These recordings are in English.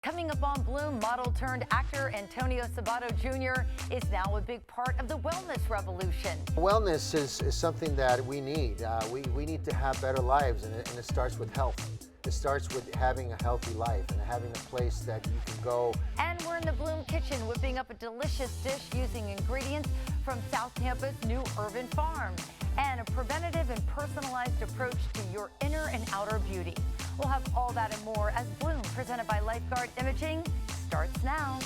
Coming up on Bloom, model turned actor Antonio Sabato Jr. is now a big part of the wellness revolution. Wellness is something that we need. We need to have better lives, and it starts with health. It starts with having a healthy life and having a place that you can go. And we're in the Bloom kitchen whipping up a delicious dish using ingredients from South Tampa's new urban farm, and a preventative and personalized approach to your inner and outer beauty. We'll have all that and more as Bloom, presented by Lifeguard Imaging, starts now.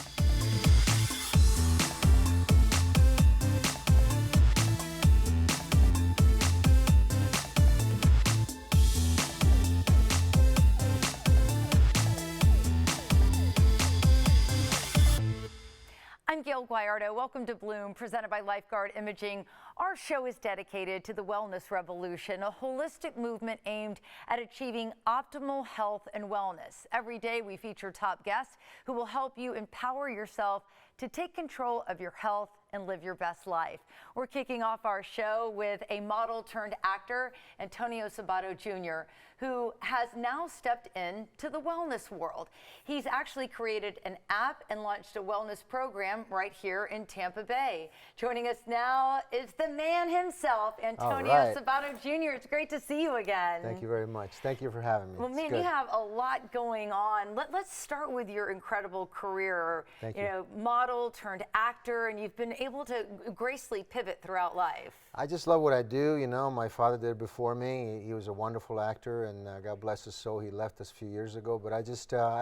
I'm Gayle Guyardo. Welcome to Bloom, presented by Lifeguard Imaging. Our show is dedicated to the wellness revolution, a holistic movement aimed at achieving optimal health and wellness. Every day we feature top guests who will help you empower yourself to take control of your health and live your best life. We're kicking off our show with a model turned actor, Antonio Sabato Jr., who has now stepped into the wellness world. He's actually created an app and launched a wellness program right here in Tampa Bay. Joining us now is the man himself, Antonio Sabato Jr. It's great to see you again. Thank you very much. Thank you for having me. Well, man, you have a lot going on. Let's start with your incredible career. Thank you. You know, model turned actor, and you've been able to gracefully pivot throughout life. I just love what I do. You know, my father did it before me. He was a wonderful actor, and God bless his soul, he left us a few years ago. But I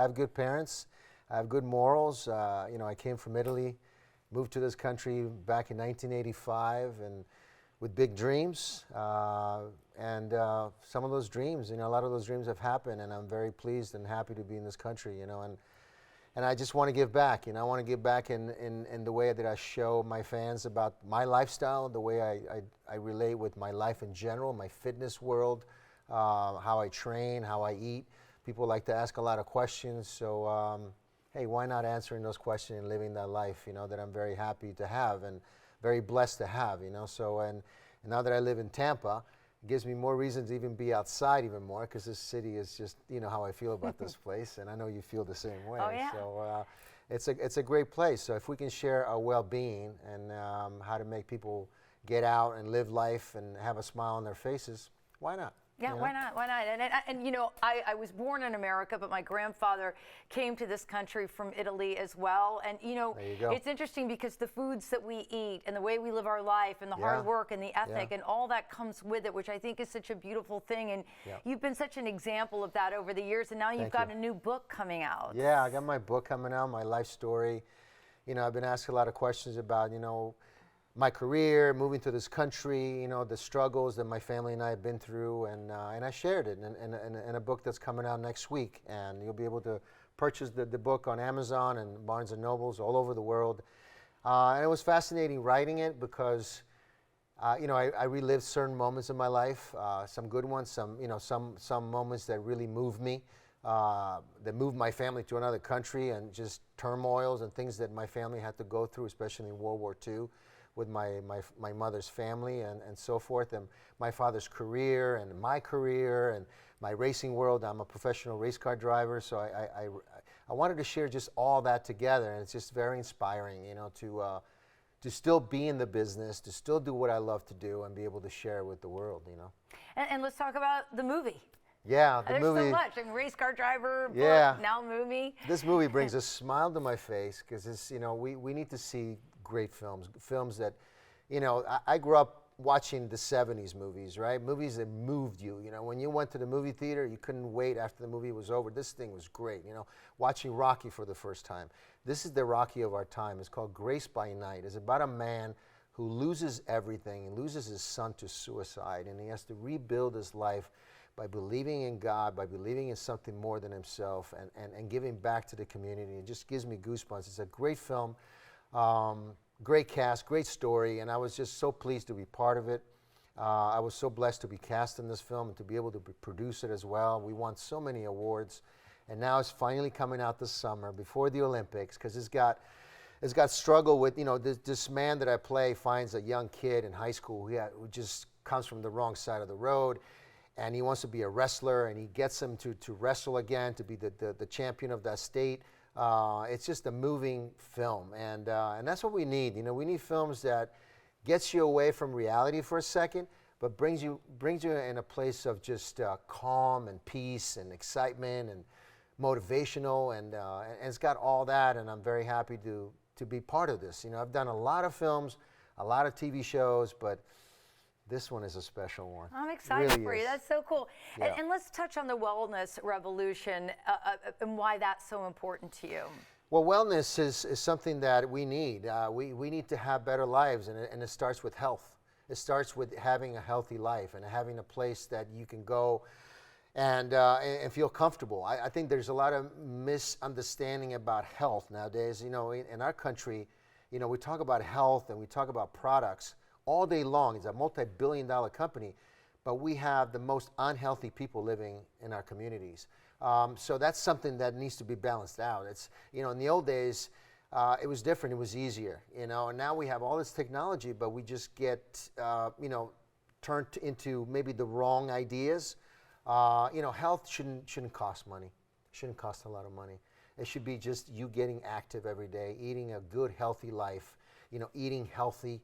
have good parents. I have good morals. You know, I came from Italy, moved to this country back in 1985, and with big dreams. And some of those dreams, you know, a lot of those dreams have happened, and I'm very pleased and happy to be in this country, you know. And I just want to give back, you know. I want to give back in the way that I show my fans about my lifestyle, the way I relate with my life in general, my fitness world, how I train, how I eat. People like to ask a lot of questions, so hey, why not answering those questions and living that life, you know, that I'm very happy to have and very blessed to have, you know. So, and now that I live in Tampa, it gives me more reasons to even be outside even more, because this city is just, you know, how I feel about this place, and I know you feel the same way. Oh, yeah. So it's a great place. So if we can share our well-being and how to make people get out and live life and have a smile on their faces, why not? Yeah, you know? why not? Why not? And you know, I was born in America, but my grandfather came to this country from Italy as well. And you know, it's interesting because the foods that we eat and the way we live our life and the hard work and the ethic and all that comes with it, which I think is such a beautiful thing. And you've been such an example of that over the years. And now you've got a new book coming out. Yeah, I got my book coming out, my life story. You know, I've been asked a lot of questions about, you know, my career, moving to this country, you know, the struggles that my family and I have been through, and I shared it in a book that's coming out next week, and you'll be able to purchase the book on Amazon and Barnes & Nobles all over the world. And it was fascinating writing it because, you know, I relived certain moments in my life, some good ones, some moments that really moved me, that moved my family to another country, and just turmoils and things that my family had to go through, especially in World War II. With my mother's family and so forth, and my father's career and my career and my racing world. I'm a professional race car driver, so I wanted to share just all that together, and it's just very inspiring, you know, to still be in the business, to still do what I love to do, and be able to share it with the world, you know. And let's talk about the movie. Yeah, There's movie. so much. I mean, race car driver, book, now movie. This movie brings a smile to my face because it's, you know, we need to see great films that, you know, I grew up watching the 70s movies, right? Movies that moved you. You know, when you went to the movie theater, you couldn't wait after the movie was over. This thing was great, you know. Watching Rocky for the first time. This is the Rocky of our time. It's called Grace by Night. It's about a man who loses everything and loses his son to suicide, and he has to rebuild his life by believing in God, by believing in something more than himself, and giving back to the community. It just gives me goosebumps. It's a great film. Great cast, great story, and I was just so pleased to be part of it. I was so blessed to be cast in this film and to be able to produce it as well. We won so many awards, and now it's finally coming out this summer before the Olympics, because it's got struggle with, you know, this man that I play finds a young kid in high school who just comes from the wrong side of the road, and he wants to be a wrestler, and he gets him to wrestle again, to be the champion of that state. It's just a moving film, and that's what we need. We need films that gets you away from reality for a second, but brings you in a place of just calm and peace and excitement and motivational, and it's got all that. And I'm very happy to be part of this. I've done a lot of films, a lot of TV shows, but this one is a special one. I'm excited really for you. is. That's so cool. Yeah. And let's touch on the wellness revolution and why that's so important to you. Well, wellness is something that we need. We need to have better lives, and it starts with health. It starts with having a healthy life and having a place that you can go and feel comfortable. I think there's a lot of misunderstanding about health nowadays. In our country, we talk about health and we talk about products all day long. It's a multi-billion-dollar company, but we have the most unhealthy people living in our communities. So that's something that needs to be balanced out. It's, in the old days, it was different. It was easier, and now we have all this technology, but we just get, turned into maybe the wrong ideas. Health shouldn't cost money. Shouldn't cost a lot of money. It should be just you getting active every day, eating a good, healthy life, eating healthy,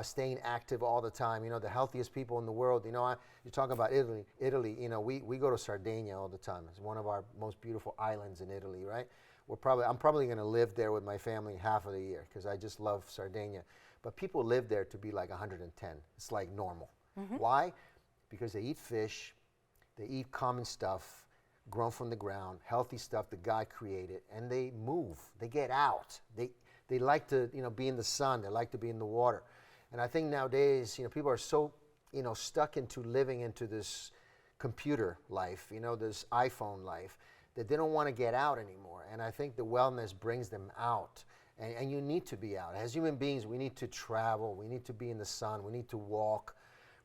staying active all the time. The healthiest people in the world, you talk about Italy, we go to Sardinia all the time. It's one of our most beautiful islands in Italy, right? I'm probably going to live there with my family half of the year because I just love Sardinia. But people live there to be like 110. It's like normal. Mm-hmm. Why? Because they eat fish, they eat common stuff, grown from the ground, healthy stuff the guy created, and they move. They get out. They like to be in the sun. They like to be in the water. And I think nowadays, people are so, stuck into living into this computer life, this iPhone life, that they don't want to get out anymore. And I think the wellness brings them out. And you need to be out. As human beings, we need to travel. We need to be in the sun. We need to walk.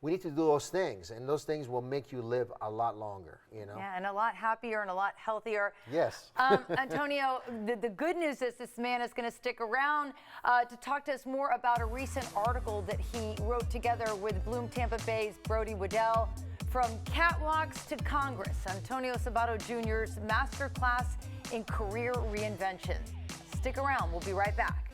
We need to do those things. And those things will make you live a lot longer, Yeah, and a lot happier and a lot healthier. Yes. Antonio, the good news is this man is going to stick around to talk to us more about a recent article that he wrote together with Bloom Tampa Bay's Brody Waddell. From catwalks to Congress, Antonio Sabato Jr.'s masterclass in career reinvention. Stick around. We'll be right back.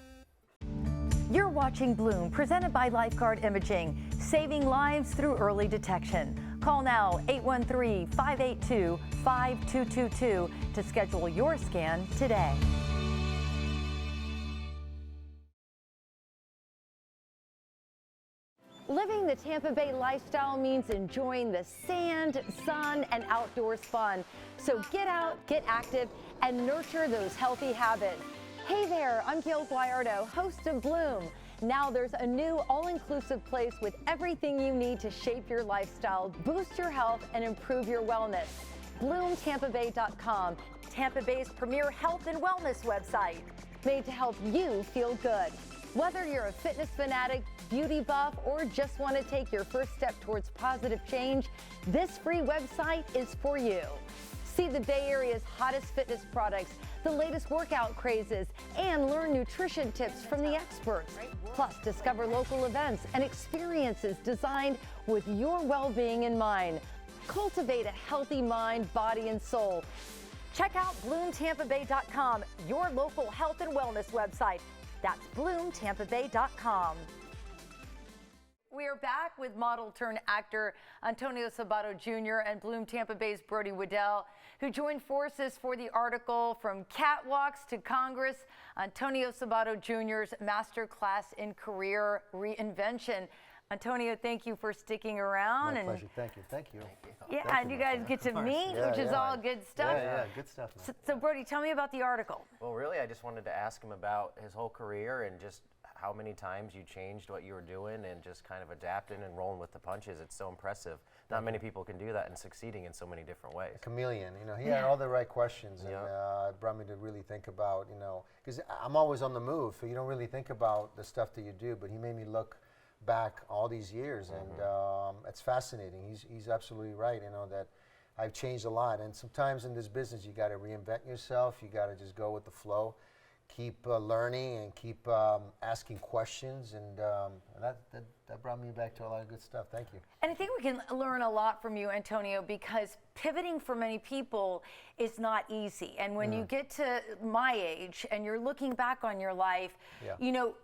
You're watching Bloom, presented by Lifeguard Imaging, saving lives through early detection. Call now 813-582-5222 to schedule your scan today. Living the Tampa Bay lifestyle means enjoying the sand, sun, and outdoors fun. So get out, get active, and nurture those healthy habits. Hey there, I'm Gayle, host of Bloom. Now there's a new all-inclusive place with everything you need to shape your lifestyle, boost your health, and improve your wellness. BloomTampaBay.com, Tampa Bay's premier health and wellness website, made to help you feel good. Whether you're a fitness fanatic, beauty buff, or just want to take your first step towards positive change, this free website is for you. See the Bay Area's hottest fitness products, the latest workout crazes, and learn nutrition tips from the experts. Plus, discover local events and experiences designed with your well-being in mind. Cultivate a healthy mind, body, and soul. Check out BloomTampaBay.com, your local health and wellness website. That's BloomTampaBay.com. We are back with model turned actor Antonio Sabato Jr. and Bloom Tampa Bay's Brody Waddell, who joined forces for the article From Catwalks to Congress, Antonio Sabato Jr.'s Masterclass in Career Reinvention. Antonio, thank you for sticking around. My pleasure. Thank you. Yeah, Thank and you guys get to meet, which is all good stuff. Yeah, good stuff, man. So, Brody, tell me about the article. Well, really, I just wanted to ask him about his whole career and just how many times you changed what you were doing and just kind of adapting and rolling with the punches. It's so impressive. Not many people can do that and succeeding in so many different ways. A chameleon, he had all the right questions, and it brought me to really think about, because I'm always on the move, so you don't really think about the stuff that you do, but he made me look back all these years, and it's fascinating. He's absolutely right, that I've changed a lot, and sometimes in this business you got to reinvent yourself. You got to just go with the flow, keep learning and keep asking questions, and that brought me back to a lot of good stuff. Thank you. And I think we can learn a lot from you, Antonio, because pivoting for many people is not easy. And when you get to my age and you're looking back on your life, you know,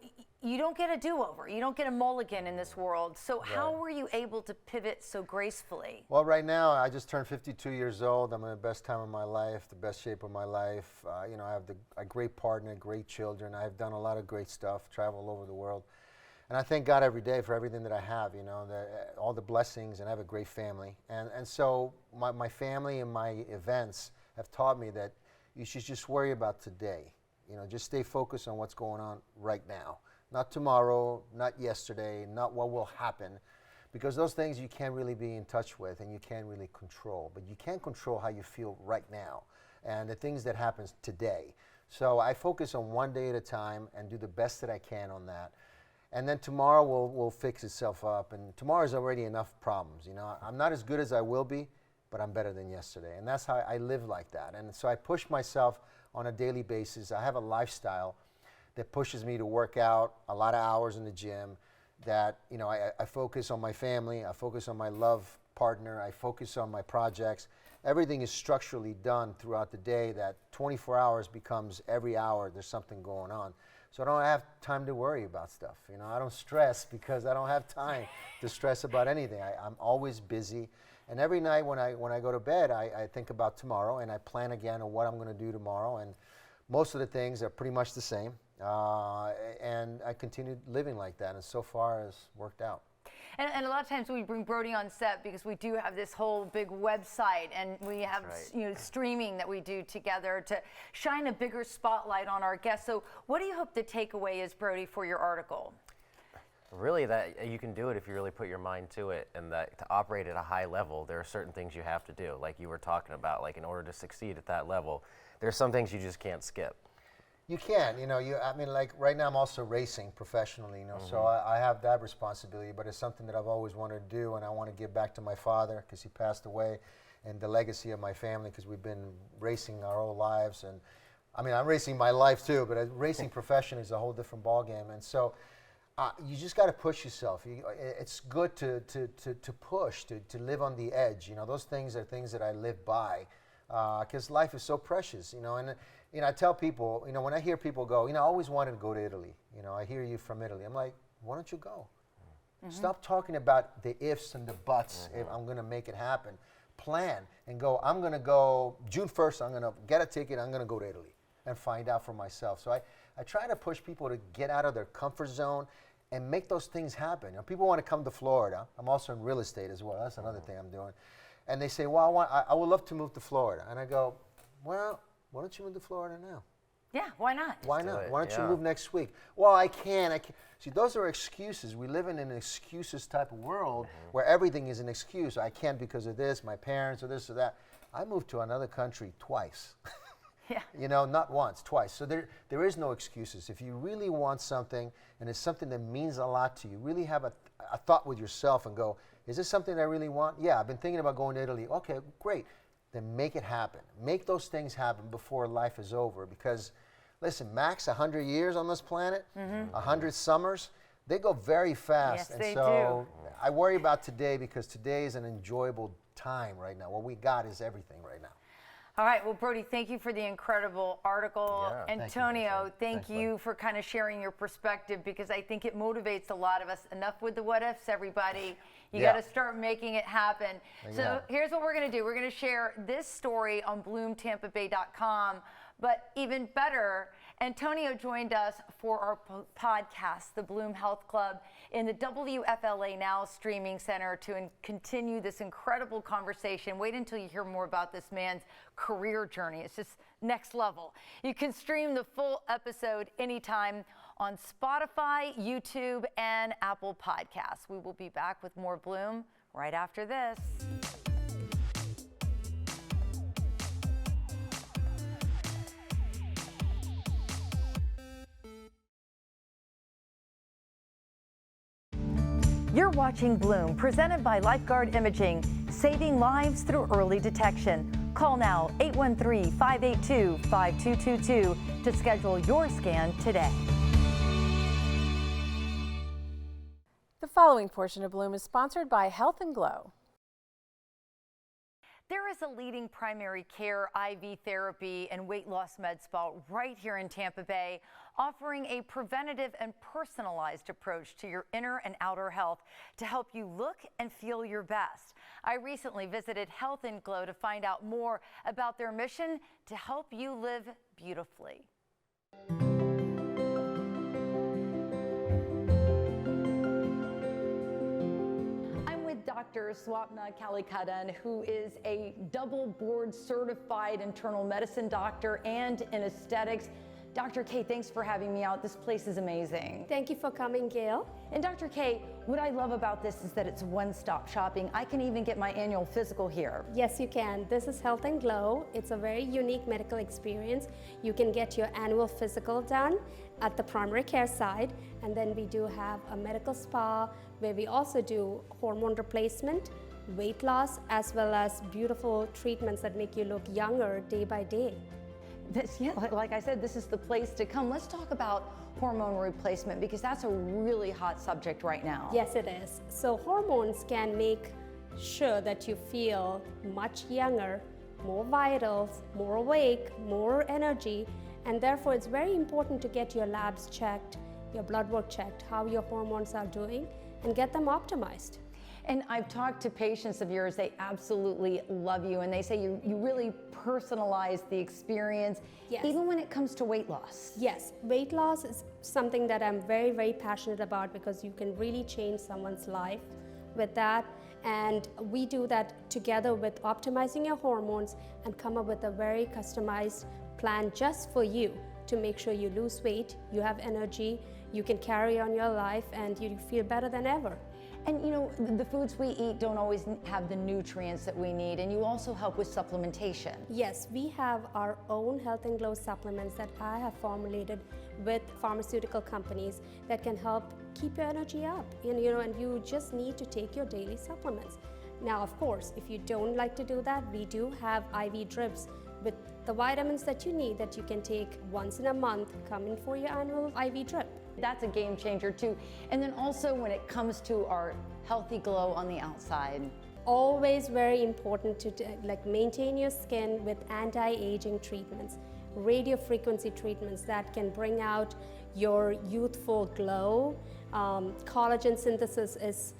you don't get a do-over. You don't get a mulligan in this world. So how were you able to pivot so gracefully? Well, right now, I just turned 52 years old. I'm in the best time of my life, the best shape of my life. You know, I have a great partner, great children. I've done a lot of great stuff, traveled all over the world. And I thank God every day for everything that I have, you know, all the blessings, and I have a great family. And so my family and my events have taught me that you should just worry about today. You know, just stay focused on what's going on right now. Not tomorrow, not yesterday, not what will happen, because those things you can't really be in touch with and you can't really control. But you can control how you feel right now and the things that happen today. So I focus on one day at a time and do the best that I can on that. And then tomorrow will fix itself up. And tomorrow's already enough problems. You know, I'm not as good as I will be, but I'm better than yesterday. And that's how I live like that. And so I push myself on a daily basis. I have a lifestyle that pushes me to work out a lot of hours in the gym, that, you know, I focus on my family, I focus on my love partner, I focus on my projects. Everything is structurally done throughout the day, that 24 hours becomes every hour there's something going on. So I don't have time to worry about stuff. You know, I don't stress because I don't have time to stress about anything. I'm always busy. And every night when I go to bed, I think about tomorrow, and I plan again on what I'm going to do tomorrow. And most of the things are pretty much the same. And I continued living like that, and so far it's worked out. And a lot of times we bring Brody on set because we do have this whole big website, and we have you know, streaming that we do together to shine a bigger spotlight on our guests. So what do you hope the takeaway is, Brody, for your article? Really, that you can do it if you really put your mind to it, and that to operate at a high level, there are certain things you have to do, like you were talking about. Like, in order to succeed at that level, there's some things you just can't skip. You can, you know, I mean, like right now I'm also racing professionally, you know, so I have that responsibility, but it's something that I've always wanted to do, and I want to give back to my father because he passed away, and the legacy of my family, because we've been racing our whole lives. And I mean, I'm racing my life too, but a racing profession is a whole different ballgame. And so you just got to push yourself. It's good to push, to live on the edge. You know, those things are things that I live by, because life is so precious, you know. And you know, I tell people, you know, when I hear people go, you know, I always wanted to go to Italy. You know, I hear you from Italy. I'm like, why don't you go? Stop talking about the ifs and the buts. If I'm going to make it happen. Plan and go. I'm going to go June 1st. I'm going to get a ticket. I'm going to go to Italy and find out for myself. So I try to push people to get out of their comfort zone and make those things happen. You know, people want to come to Florida. I'm also in real estate as well. That's another thing I'm doing. And they say, well, I would love to move to Florida. And I go, well, why don't you move to Florida now? Yeah, why not? Why not? Why don't you move next week? Well, I can't. See, those are excuses. We live in an excuses type of world where everything is an excuse. I can't because of this, my parents, or this or that. I moved to another country twice. Yeah. You know, not once, twice. So there is no excuses. If you really want something, and it's something that means a lot to you, really have a thought with yourself and go, is this something that I really want? Yeah, I've been thinking about going to Italy. Okay, great. Then make it happen. Make those things happen before life is over. Because, listen, max 100 years on this planet, 100 summers, they go very fast. Yes, and they so I worry about today, because today is an enjoyable time right now. What we got is everything right now. All right, well, Brody, thank you for the incredible article. Yeah. Antonio, thank you for kind of sharing your perspective, because I think it motivates a lot of us. Enough with the what ifs, everybody. You got to start making it happen. So here's what we're going to do. We're going to share this story on BloomTampaBay.com, but even better, Antonio joined us for our podcast, the Bloom Health Club, in the WFLA Now streaming center to continue this incredible conversation. Wait until you hear more about this man's career journey. It's just next level. You can stream the full episode anytime on Spotify, YouTube, and Apple Podcasts. We will be back with more Bloom right after this. You're watching Bloom, presented by Lifeguard Imaging, saving lives through early detection. Call now 813-582-5222 to schedule your scan today. The following portion of Bloom is sponsored by Health and Glow. There is a leading primary care IV therapy and weight loss med spa right here in Tampa Bay, offering a preventative and personalized approach to your inner and outer health to help you look and feel your best. I recently visited Health and Glow to find out more about their mission to help you live beautifully. Dr. Swapna Kalikadan, who is a double board certified internal medicine doctor and in aesthetics. Dr. K, thanks for having me out. This place is amazing. Thank you for coming, Gayle. And Dr. K, what I love about this is that it's one-stop shopping. I can even get my annual physical here. Yes, you can. This is Health and Glow. It's a very unique medical experience. You can get your annual physical done at the primary care side, and then we do have a medical spa where we also do hormone replacement, weight loss, as well as beautiful treatments that make you look younger day by day. Like I said, this is the place to come. Let's talk about hormone replacement because that's a really hot subject right now. Yes, it is. So hormones can make sure that you feel much younger, more vital, more awake, more energy, and therefore it's very important to get your labs checked, your blood work checked, how your hormones are doing, and get them optimized. And I've talked to patients of yours, they absolutely love you, and they say you really personalize the experience, yes, even when it comes to weight loss. Yes, weight loss is something that I'm very, very passionate about because you can really change someone's life with that. And we do that together with optimizing your hormones and come up with a very customized plan just for you to make sure you lose weight, you have energy, you can carry on your life, and you feel better than ever. And you know, the foods we eat don't always have the nutrients that we need, and you also help with supplementation. Yes, we have our own Health and Glow supplements that I have formulated with pharmaceutical companies that can help keep your energy up. And you just need to take your daily supplements. Now, of course, if you don't like to do that, we do have IV drips with the vitamins that you need that you can take once in a month, coming for your annual IV drip. That's a game changer too. And then also when it comes to our healthy glow on the outside. Always very important to maintain your skin with anti-aging treatments, radio frequency treatments that can bring out your youthful glow. Collagen synthesis is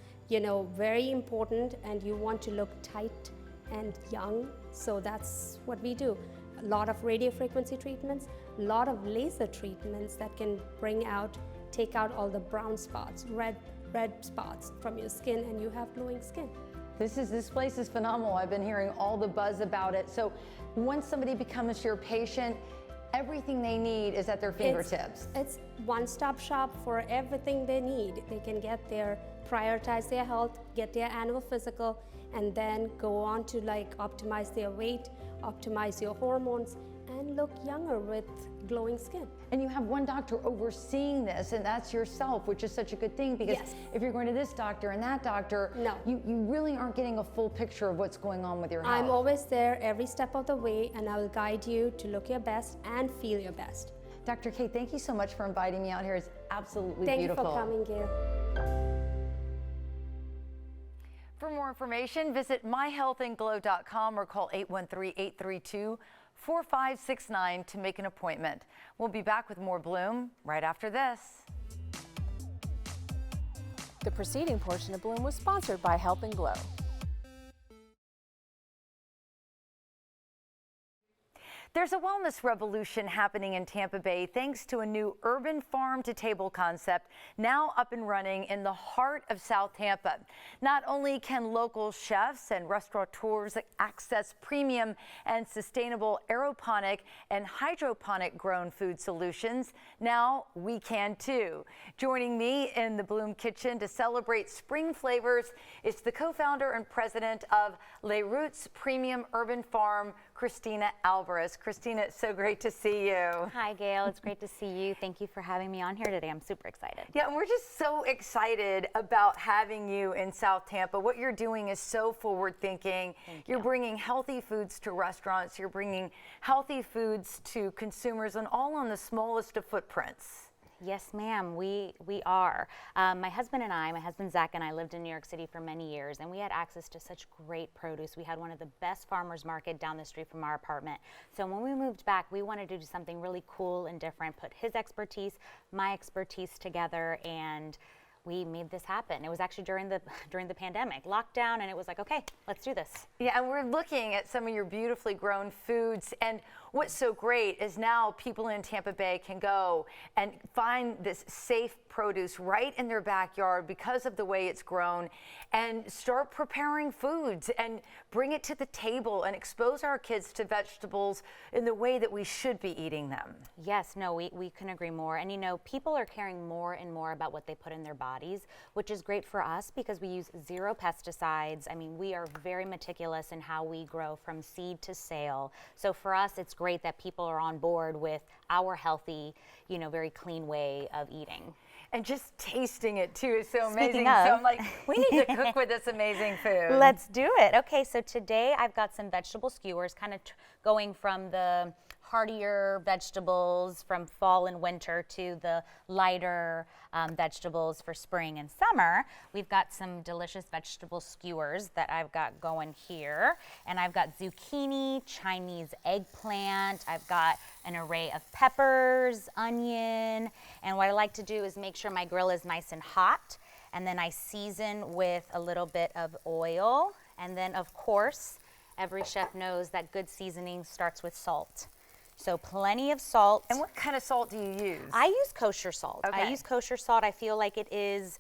very important, and you want to look tight and young, so that's what we do. A lot of radio frequency treatments, a lot of laser treatments that can take out all the brown spots, red spots from your skin, and you have glowing skin. This place is phenomenal. I've been hearing all the buzz about it. So once somebody becomes your patient, everything they need is at their fingertips. It's one-stop shop for everything they need. They can prioritize their health, get their annual physical, and then go on to optimize their weight, optimize your hormones, and look younger with glowing skin. And you have one doctor overseeing this, and that's yourself, which is such a good thing because yes, if you're going to this doctor and that doctor, no, you really aren't getting a full picture of what's going on with your health. I'm always there every step of the way, and I will guide you to look your best and feel your best. Dr. K, thank you so much for inviting me out here. It's absolutely Thank beautiful. you for coming, Gayle. For more information, visit myhealthandglow.com or call 813-832-4569 to make an appointment. We'll be back with more Bloom right after this. The preceding portion of Bloom was sponsored by Health and Glow. There's a wellness revolution happening in Tampa Bay thanks to a new urban farm-to-table concept now up and running in the heart of South Tampa. Not only can local chefs and restaurateurs access premium and sustainable aeroponic and hydroponic grown food solutions, now we can too. Joining me in the Bloom Kitchen to celebrate spring flavors is the co-founder and president of Les Roots Premium Urban Farm, Christina Alvarez. Christina, it's so great to see you. Hi, Gayle. It's great to see you. Thank you for having me on here today. I'm super excited. Yeah, and we're just so excited about having you in South Tampa. What you're doing is so forward-thinking. You're bringing healthy foods to restaurants. You're bringing healthy foods to consumers, and all on the smallest of footprints. Yes, ma'am, we are. My husband Zach and I lived in New York City for many years, and we had access to such great produce. We had one of the best farmers market down the street from our apartment. So when we moved back, we wanted to do something really cool and different, put his expertise, my expertise together, and we made this happen. It was actually during the pandemic lockdown, and it was like, okay, let's do this. Yeah, and we're looking at some of your beautifully grown foods, and what's so great is now people in Tampa Bay can go and find this safe produce right in their backyard because of the way it's grown, and start preparing foods and bring it to the table and expose our kids to vegetables in the way that we should be eating them. Yes, no, we couldn't agree more. And you know, people are caring more and more about what they put in their bodies, which is great for us because we use 0 pesticides. I mean, we are very meticulous in how we grow from seed to sale. So for us, it's great that people are on board with our healthy, you know, very clean way of eating. And just tasting it too is so amazing. Speaking So of. I'm like, we need to cook with this amazing food. Let's do it. Okay, so today I've got some vegetable skewers, kind of going from the heartier vegetables from fall and winter to the lighter vegetables for spring and summer. We've got some delicious vegetable skewers that I've got going here. And I've got zucchini, Chinese eggplant. I've got an array of peppers, onion. And what I like to do is make sure my grill is nice and hot. And then I season with a little bit of oil. And then, of course, every chef knows that good seasoning starts with salt. So plenty of salt. And what kind of salt do you use? I use kosher salt. Okay. I use kosher salt. I feel like it is,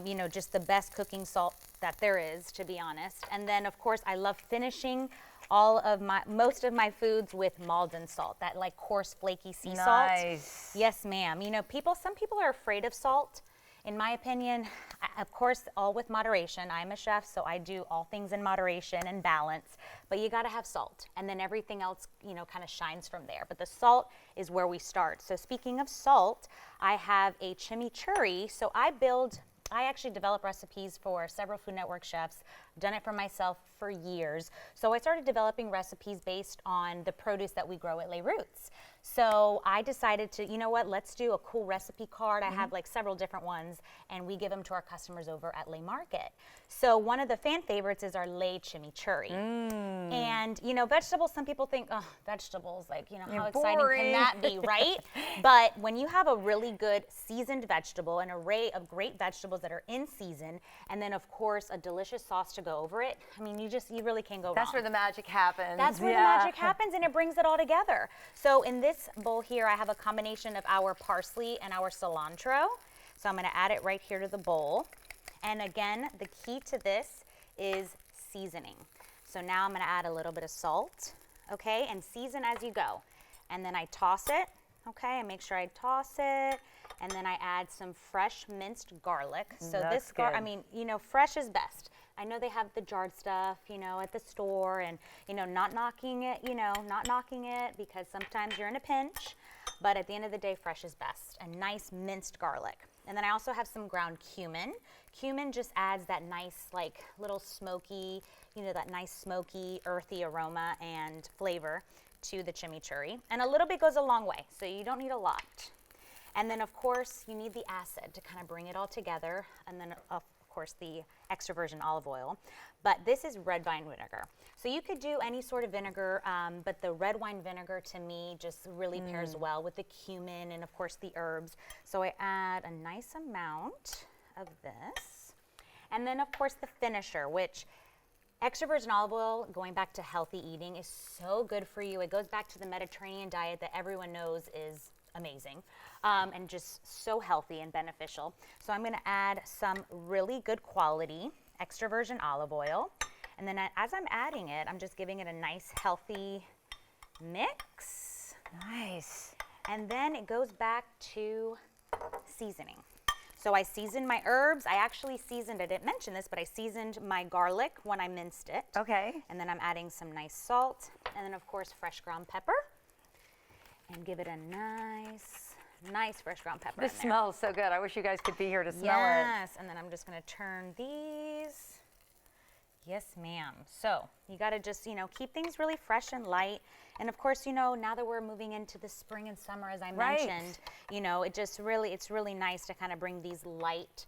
you know, just the best cooking salt that there is, to be honest. And then, of course, I love finishing most of my foods with Maldon salt, that like coarse, flaky sea salt. Nice. Yes, ma'am. You know, some people are afraid of salt. In my opinion, of course, all with moderation. I'm a chef, so I do all things in moderation and balance. But you got to have salt, and then everything else, you know, kind of shines from there. But the salt is where we start. So speaking of salt, I have a chimichurri. So I actually develop recipes for several Food Network chefs. I've done it for myself for years. So I started developing recipes based on the produce that we grow at Les Roots. So I decided to, you know what, let's do a cool recipe card. I have like several different ones, and we give them to our customers over at Les Market. So one of the fan favorites is our Les Chimichurri. And, you know, vegetables, some people think, oh, vegetables, like, you know, how exciting can that be, right? But when you have a really good seasoned vegetable, an array of great vegetables that are in season, and then, of course, a delicious sauce to go over it, I mean, you really can't go wrong. That's where the magic happens. That's where the magic happens, and it brings it all together. So in this bowl here, I have a combination of our parsley and our cilantro. So I'm going to add it right here to the bowl. And again, the key to this is seasoning. So now I'm going to add a little bit of salt, okay, and season as you go. And then I toss it, okay, I make sure I toss it. And then I add some fresh minced garlic. So That's I good. mean, you know, fresh is best. I know they have the jarred stuff, you know, at the store, and, you know, not knocking it because sometimes you're in a pinch. But at the end of the day, fresh is best. And nice minced garlic. And then I also have some ground cumin. Cumin just adds that nice, like, little smoky, you know, that nice smoky, earthy aroma and flavor to the chimichurri. And a little bit goes a long way, so you don't need a lot. And then, of course, you need the acid to kind of bring it all together. And then, of course, the extra virgin olive oil. But this is red wine vinegar. So you could do any sort of vinegar, but the red wine vinegar to me just really pairs well with the cumin and, of course, the herbs. So I add a nice amount of this. And then, of course, the finisher, which extra virgin olive oil, going back to healthy eating, is so good for you. It goes back to the Mediterranean diet that everyone knows is amazing and just so healthy and beneficial. So I'm going to add some really good quality extra virgin olive oil. And then as I'm adding it, I'm just giving it a nice healthy mix. Nice. And then it goes back to seasoning. So I seasoned my herbs. I actually seasoned, I didn't mention this, but I seasoned my garlic when I minced it. Okay. And then I'm adding some nice salt and then of course fresh ground pepper. And give it a nice fresh ground pepper. This in there. smells so good. I wish you guys could be here to smell Yes, and then I'm just gonna turn these. Yes, ma'am. So you gotta just, keep things really fresh and light. And of course, now that we're moving into the spring and summer, as I Right. mentioned, it's really nice to kind of bring these light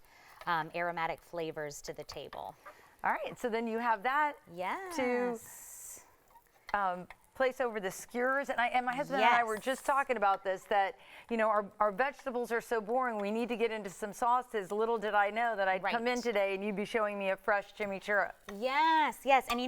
aromatic flavors to the table. All right, so then you have that Yes. to place over the skewers. And my husband and I were Yes. just talking about this, that, our vegetables are so boring. We need to get into some sauces. Little did I know that I'd come in Right. today and you'd be showing me a fresh chimichurri. Yes. And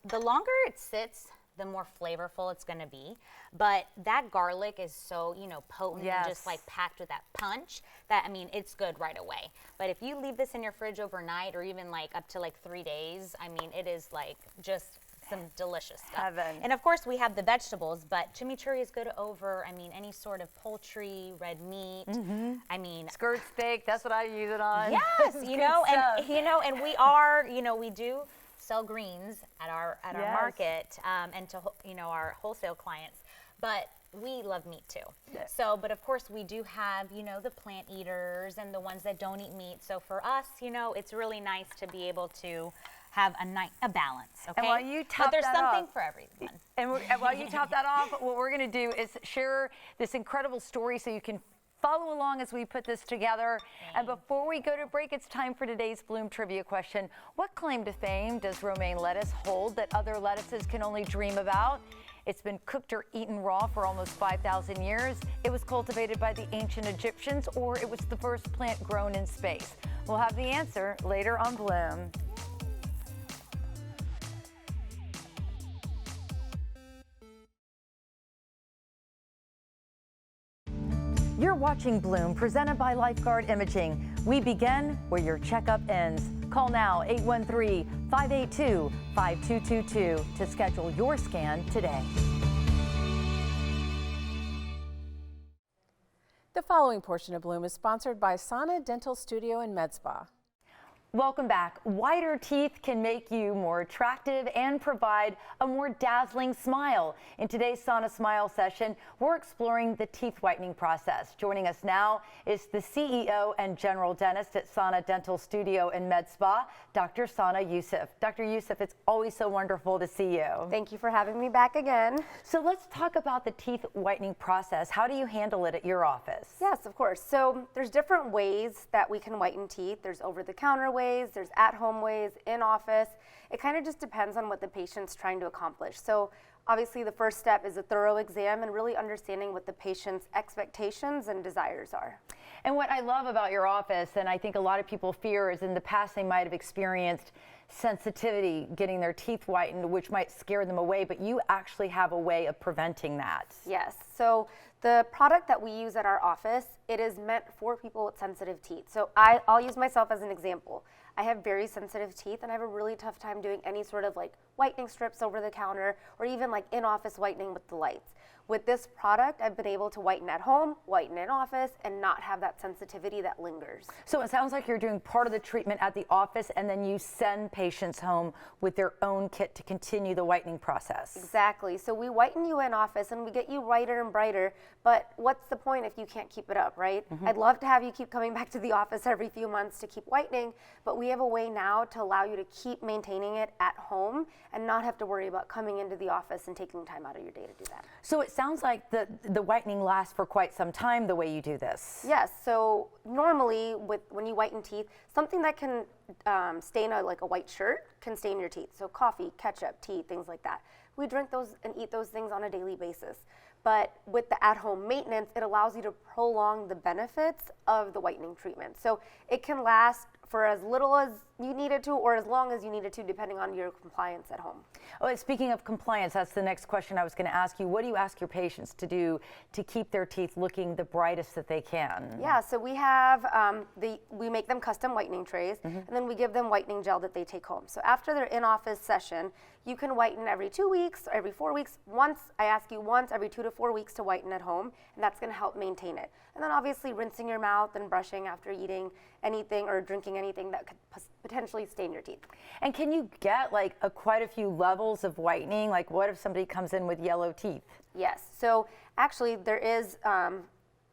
the longer it sits, the more flavorful it's going to be. But that garlic is so, potent and just Yes. like packed with that punch that, it's good right away. But if you leave this in your fridge overnight or even like up to like 3 days, it is like just some delicious stuff. Heaven. And of course we have the vegetables, but chimichurri is good over, any sort of poultry, red meat. Skirt steak, that's what I use it on. Yes, It's good stuff. and we are, we do sell greens at our Yes. market and to our wholesale clients, but we love meat too. So, but of course we do have the plant eaters and the ones that don't eat meat. So for us, it's really nice to be able to have a balance. Okay, while you top but there's that something off- for everyone. And while you top that off, what we're going to do is share this incredible story so you can follow along as we put this together. And before we go to break, it's time for today's Bloom Trivia question. What claim to fame does romaine lettuce hold that other lettuces can only dream about? It's been cooked or eaten raw for almost 5,000 years. It was cultivated by the ancient Egyptians, or it was the first plant grown in space. We'll have the answer later on Bloom. You're watching Bloom, presented by Lifeguard Imaging. We begin where your checkup ends. Call now 813-582-5222 to schedule your scan today. The following portion of Bloom is sponsored by Sana Dental Studio and Med Spa. Welcome back. Whiter teeth can make you more attractive and provide a more dazzling smile. In today's Sana Smile session, we're exploring the teeth whitening process. Joining us now is the CEO and General Dentist at Sana Dental Studio and Med Spa, Dr. Sana Youssef. Dr. Youssef, it's always so wonderful to see you. Thank you for having me back again. So let's talk about the teeth whitening process. How do you handle it at your office? Yes, of course. So there's different ways that we can whiten teeth. There's over-the-counter ways, there's at-home ways, in office. It kind of just depends on what the patient's trying to accomplish. So obviously the first step is a thorough exam and really understanding what the patient's expectations and desires are. And what I love about your office, and I think a lot of people fear, is in the past they might have experienced sensitivity getting their teeth whitened, which might scare them away, but you actually have a way of preventing that. Yes, so the product that we use at our office, it is meant for people with sensitive teeth. So I'll use myself as an example. I have very sensitive teeth and I have a really tough time doing any sort of like whitening strips over the counter or even like in-office whitening with the lights. With this product, I've been able to whiten at home, whiten in office, and not have that sensitivity that lingers. So it sounds like you're doing part of the treatment at the office and then you send patients home with their own kit to continue the whitening process. Exactly. So we whiten you in office and we get you brighter and brighter, but what's the point if you can't keep it up, right? I'd love to have you keep coming back to the office every few months to keep whitening, but we have a way now to allow you to keep maintaining it at home and not have to worry about coming into the office and taking time out of your day to do that. So it sounds like the whitening lasts for quite some time the way you do this. Yes, so normally when you whiten teeth, something that can stain like a white shirt can stain your teeth. So coffee, ketchup, tea, things like that. We drink those and eat those things on a daily basis. But with the at-home maintenance, it allows you to prolong the benefits of the whitening treatment. So it can last for as little as you need it to or as long as you need it to, depending on your compliance at home. Oh, and speaking of compliance, that's the next question I was going to ask you. What do you ask your patients to do to keep their teeth looking the brightest that they can? Yeah, so we have, we make them custom whitening trays, and then we give them whitening gel that they take home. So after their in-office session, you can whiten every 2 weeks or every 4 weeks. I ask you once every 2 to 4 weeks to whiten at home, and that's going to help maintain it. And then obviously rinsing your mouth and brushing after eating anything or drinking anything that could potentially stain your teeth. And can you get like quite a few levels of whitening? Like what if somebody comes in with yellow teeth? Yes, so actually there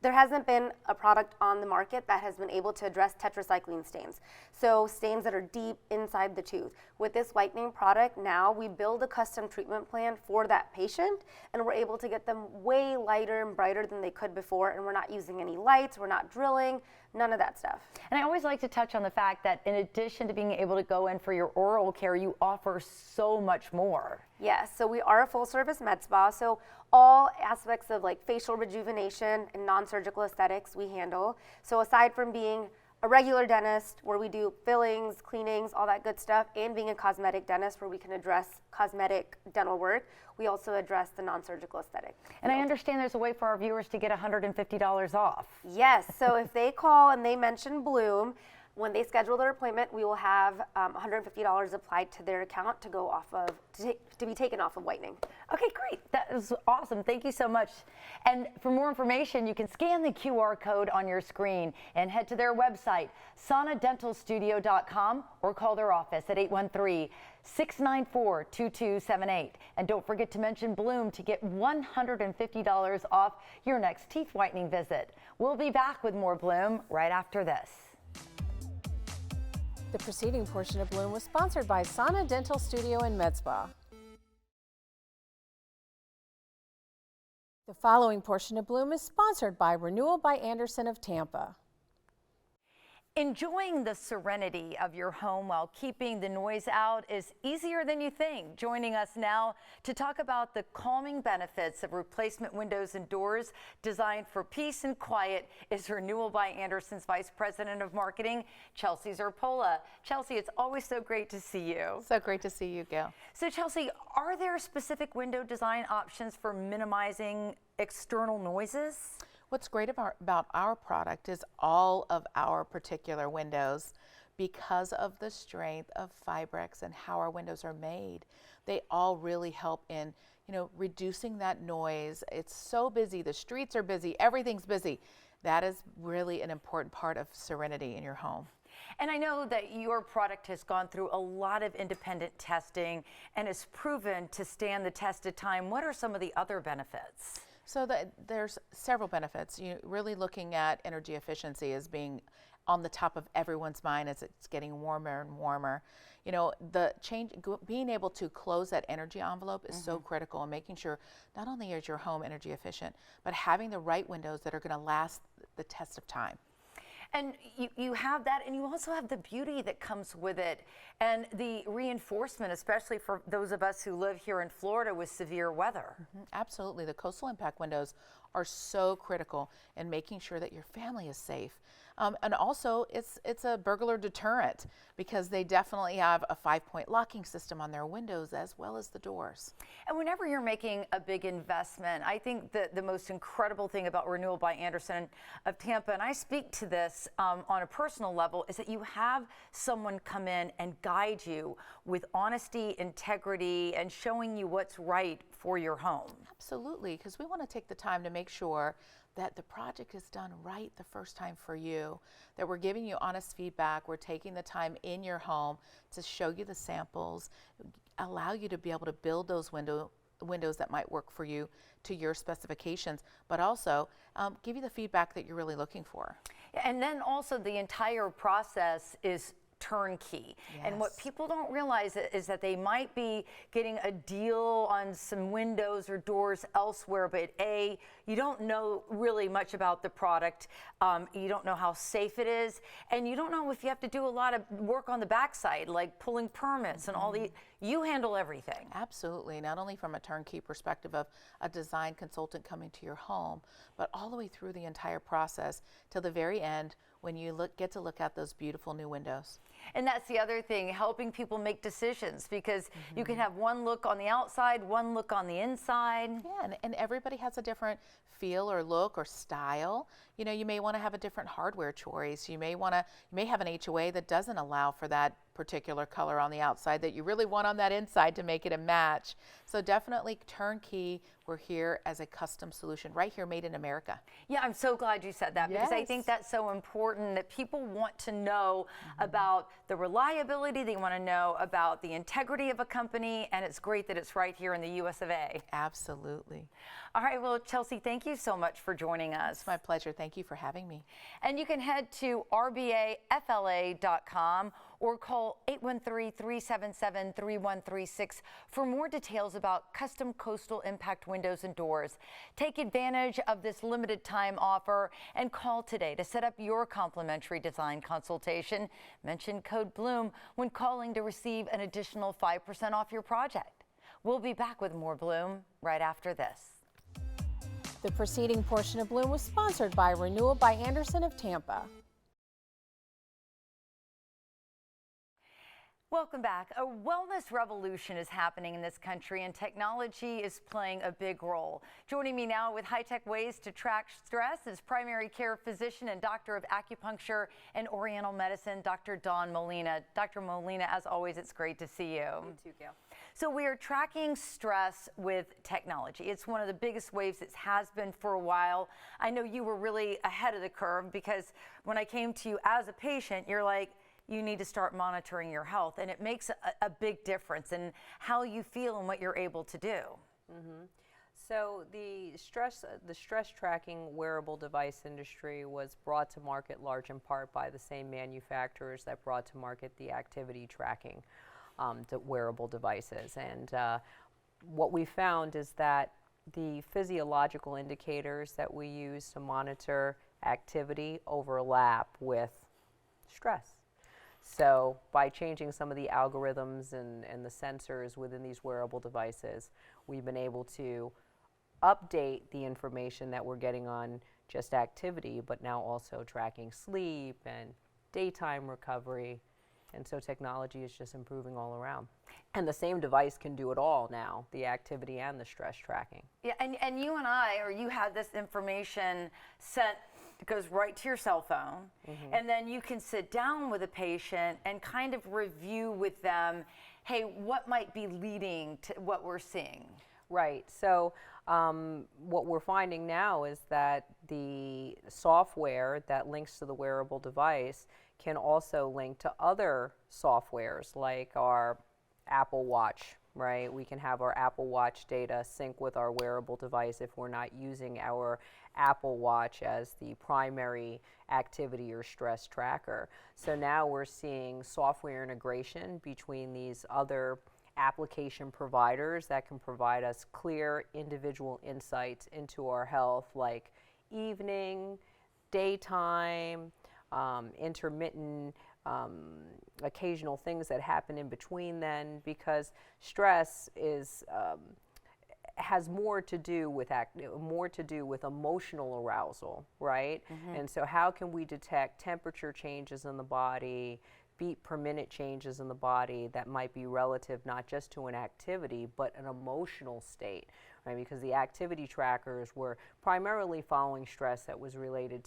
hasn't been a product on the market that has been able to address tetracycline stains. So stains that are deep inside the tooth. With this whitening product now, we build a custom treatment plan for that patient, and we're able to get them way lighter and brighter than they could before, and we're not using any lights, we're not drilling, none of that stuff. And I always like to touch on the fact that in addition to being able to go in for your oral care, you offer so much more. Yes, so we are a full service med spa, so all aspects of like facial rejuvenation and non-surgical aesthetics we handle. So aside from being a regular dentist where we do fillings, cleanings, all that good stuff, and being a cosmetic dentist where we can address cosmetic dental work, we also address the non-surgical aesthetic. And I understand there's a way for our viewers to get $150 off. Yes, so if they call and they mention Bloom, when they schedule their appointment, we will have $150 applied to their account to go off of, to be taken off of whitening. Okay, great. That is awesome. Thank you so much. And for more information, you can scan the QR code on your screen and head to their website, sanadentalstudio.com, or call their office at 813-694-2278. And don't forget to mention Bloom to get $150 off your next teeth whitening visit. We'll be back with more Bloom right after this. The preceding portion of Bloom was sponsored by Sana Dental Studio and Med Spa. The following portion of Bloom is sponsored by Renewal by Andersen of Tampa. Enjoying the serenity of your home while keeping the noise out is easier than you think. Joining us now to talk about the calming benefits of replacement windows and doors designed for peace and quiet is Renewal by Andersen's Vice President of Marketing, Chelsea Zerpola. Chelsea, it's always so great to see you. So great to see you, Gail. So Chelsea, are there specific window design options for minimizing external noises? What's great about our product is all of our particular windows, because of the strength of Fibrex and how our windows are made, they all really help in, reducing that noise. It's so busy, the streets are busy, everything's busy. That is really an important part of serenity in your home. And I know that your product has gone through a lot of independent testing and is proven to stand the test of time. What are some of the other benefits? So there's several benefits. You're really looking at energy efficiency as being on the top of everyone's mind as it's getting warmer and warmer. The being able to close that energy envelope is so critical, and making sure not only is your home energy efficient, but having the right windows that are going to last the test of time. And you have that, and you also have the beauty that comes with it, and the reinforcement, especially for those of us who live here in Florida with severe weather. Absolutely. The coastal impact windows are so critical in making sure that your family is safe. And also, it's a burglar deterrent, because they definitely have a 5-point locking system on their windows as well as the doors. And whenever you're making a big investment, I think that the most incredible thing about Renewal by Andersen of Tampa, and I speak to this on a personal level, is that you have someone come in and guide you with honesty, integrity, and showing you what's right for your home. Absolutely, because we want to take the time to make sure that the project is done right the first time for you, that we're giving you honest feedback, we're taking the time in your home to show you the samples, allow you to be able to build those windows that might work for you to your specifications, but also give you the feedback that you're really looking for. And then also the entire process is turnkey. Yes. And what people don't realize is that they might be getting a deal on some windows or doors elsewhere, but A, you don't know really much about the product, you don't know how safe it is, and you don't know if you have to do a lot of work on the backside, like pulling permits and all the, you handle everything. Absolutely, not only from a turnkey perspective of a design consultant coming to your home, but all the way through the entire process till the very end, when you get to look at those beautiful new windows. And that's the other thing, helping people make decisions, because you can have one look on the outside, one look on the inside. Yeah, and everybody has a different feel or look or style. You may want to have a different hardware choice. You may have an HOA that doesn't allow for that particular color on the outside that you really want on that inside to make it a match. So definitely turnkey we're here as a custom solution, right here, made in America. Yeah, I'm so glad you said that because I think Yes. that's so important that people want to know about the reliability, they want to know about the integrity of a company, and it's great that it's right here in the US of A. Absolutely. All right, well, Chelsea, thank you so much for joining us. It's my pleasure. Thank you for having me. And you can head to rbafla.com or call 813-377-3136 for more details about custom coastal impact windows and doors. Take advantage of this limited time offer and call today to set up your complimentary design consultation. Mention code BLOOM when calling to receive an additional 5% off your project. We'll be back with more Bloom right after this. The preceding portion of Bloom was sponsored by Renewal by Andersen of Tampa. Welcome back. A wellness revolution is happening in this country, and technology is playing a big role. Joining me now with high-tech ways to track stress is primary care physician and doctor of acupuncture and oriental medicine, Dr. Dawn Molina. Dr. Molina, as always, it's great to see you. You too, Gail. So we are tracking stress with technology. It's one of the biggest waves it has been for a while. I know you were really ahead of the curve because when I came to you as a patient, you're like, you need to start monitoring your health, and it makes a big difference in how you feel and what you're able to do. So the stress tracking wearable device industry was brought to market large in part by the same manufacturers that brought to market the activity tracking wearable devices. And what we found is that the physiological indicators that we use to monitor activity overlap with stress. So by changing some of the algorithms and the sensors within these wearable devices, we've been able to update the information that we're getting on just activity, but now also tracking sleep and daytime recovery. And so technology is just improving all around. And the same device can do it all now, the activity and the stress tracking. Yeah, and you and I, or you had this information sent, it goes right to your cell phone, and then you can sit down with a patient and kind of review with them, hey, what might be leading to what we're seeing? Right. So what we're finding now is that the software that links to the wearable device can also link to other softwares like our Apple Watch, right? We can have our Apple Watch data sync with our wearable device if we're not using our Apple Watch as the primary activity or stress tracker. So now we're seeing software integration between these other application providers that can provide us clear individual insights into our health, like evening, daytime, intermittent, occasional things that happen in between then, because stress is has more to do with emotional arousal, right? And so how can we detect temperature changes in the body, beat per minute changes in the body that might be relative not just to an activity but an emotional state, right? Because the activity trackers were primarily following stress that is related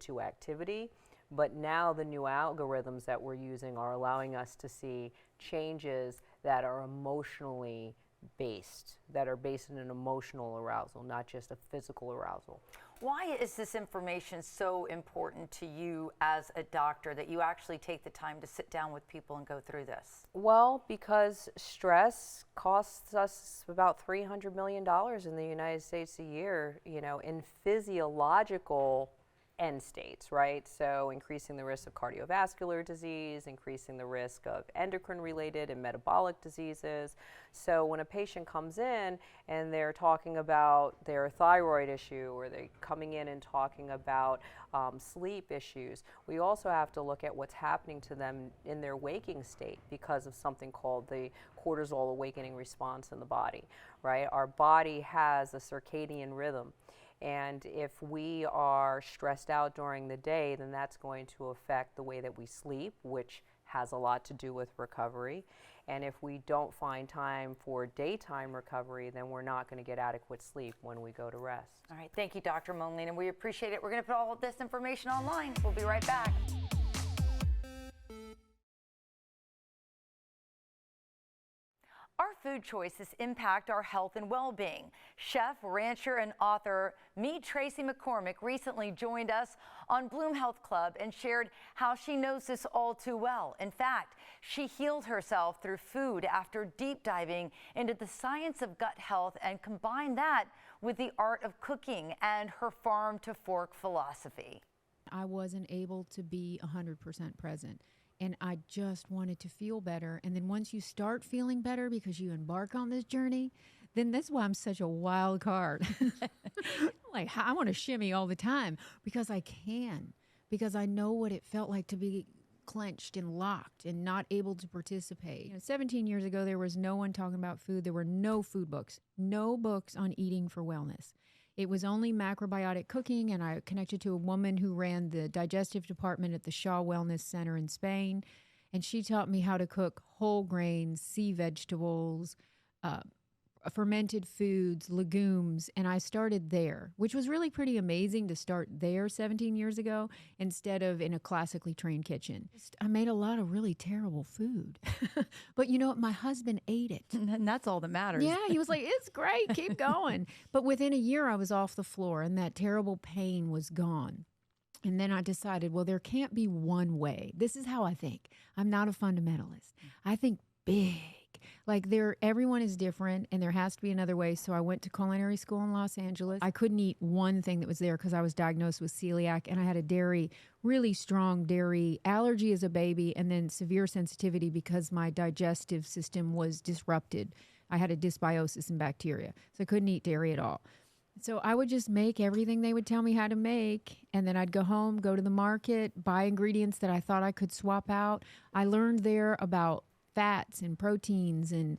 to activity, but now the new algorithms that we're using are allowing us to see changes that are emotionally based, that are based in an emotional arousal, not just a physical arousal. Why is this information so important to you as a doctor that you actually take the time to sit down with people and go through this? Well, because stress costs us about $300 million in the United States a year, you know, in physiological end states, right? So increasing the risk of cardiovascular disease, increasing the risk of endocrine-related and metabolic diseases. So when a patient comes in and they're talking about their thyroid issue, or they're coming in and talking about sleep issues, we also have to look at what's happening to them in their waking state because of something called the cortisol awakening response in the body, right? Our body has a circadian rhythm. And if we are stressed out during the day, then that's going to affect the way that we sleep, which has a lot to do with recovery. And if we don't find time for daytime recovery, then we're not going to get adequate sleep when we go to rest. All right, thank you, Dr. Molina. We appreciate it. We're going to put all of this information online. We'll be right back. Our food choices impact our health and well-being. Chef, rancher, and author Meet Tracy McCormick recently joined us on Bloom Health Club and shared how she knows this all too well. In fact, she healed herself through food after deep diving into the science of gut health and combined that with the art of cooking and her farm to fork philosophy. I wasn't able to be 100% present. And I just wanted to feel better. And then once you start feeling better because you embark on this journey, then that's why I'm such a wild card. Like, I want to shimmy all the time because I can, because I know what it felt like to be clenched and locked and not able to participate. 17 years ago, there was no one talking about food. There were no food books, no books on eating for wellness. It was only macrobiotic cooking, and I connected to a woman who ran the digestive department at the Shaw Wellness Center in Spain, and she taught me how to cook whole grains, sea vegetables, fermented foods, legumes, and I started there, which was really pretty amazing to start there 17 years ago instead of in a classically trained kitchen. I made a lot of really terrible food, but you know what? My husband ate it. And that's all that matters. Yeah, he was like, it's great, keep going. But within a year, I was off the floor and that terrible pain was gone. And then I decided, well, there can't be one way. This is how I think. I'm not a fundamentalist. I think big. Like everyone is different and there has to be another way. So I went to culinary school in Los Angeles. I couldn't eat one thing that was there because I was diagnosed with celiac and I had a really strong dairy allergy as a baby and then severe sensitivity because my digestive system was disrupted. I had a dysbiosis in bacteria, so I couldn't eat dairy at all. So I would just make everything they would tell me how to make, and then I'd go home, go to the market, buy ingredients that I thought I could swap out. I learned there about fats and proteins and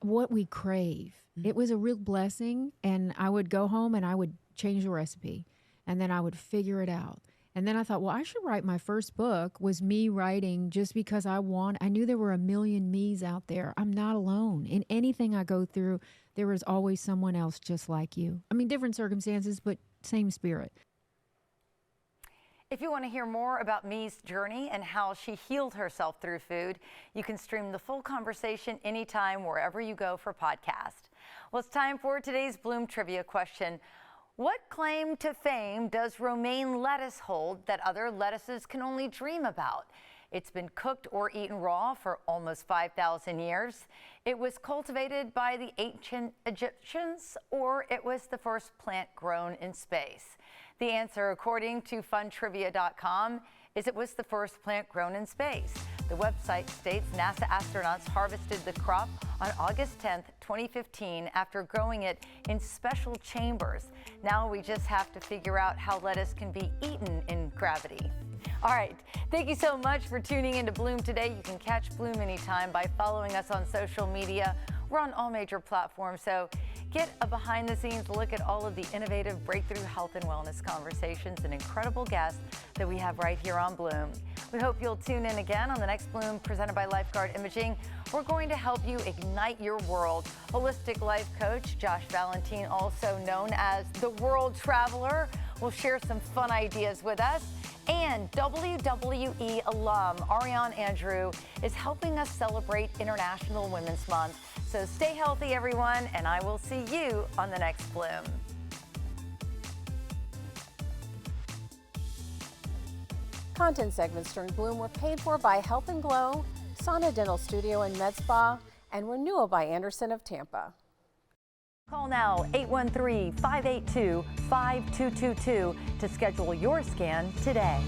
what we crave. Mm-hmm. It was a real blessing, and I would go home and I would change the recipe, and then I would figure it out. And then I thought, well, I should write my first book. Was me writing just because I knew there were a million me's out there. I'm not alone. In anything I go through, there is always someone else just like you. I mean, different circumstances, but same spirit. If you want to hear more about Me's journey and how she healed herself through food, you can stream the full conversation anytime, wherever you go for podcast. Well, it's time for today's Bloom Trivia question. What claim to fame does romaine lettuce hold that other lettuces can only dream about? It's been cooked or eaten raw for almost 5,000 years. It was cultivated by the ancient Egyptians, or it was the first plant grown in space. The answer, according to funtrivia.com, is it was the first plant grown in space. The website states NASA astronauts harvested the crop on August 10th, 2015, after growing it in special chambers. Now we just have to figure out how lettuce can be eaten in gravity. All right, thank you so much for tuning into Bloom today. You can catch Bloom anytime by following us on social media. We're on all major platforms, so get a behind-the-scenes look at all of the innovative breakthrough health and wellness conversations and incredible guests that we have right here on Bloom. We hope you'll tune in again on the next Bloom presented by Lifeguard Imaging. We're going to help you ignite your world. Holistic life coach Josh Valentine, also known as the World Traveler, will share some fun ideas with us. And WWE alum Ariane Andrew is helping us celebrate International Women's Month. So stay healthy, everyone, and I will see you on the next Bloom. Content segments during Bloom were paid for by Health & Glow, Sauna Dental Studio and Med Spa, and Renewal by Anderson of Tampa. Call now 813-582-5222 to schedule your scan today.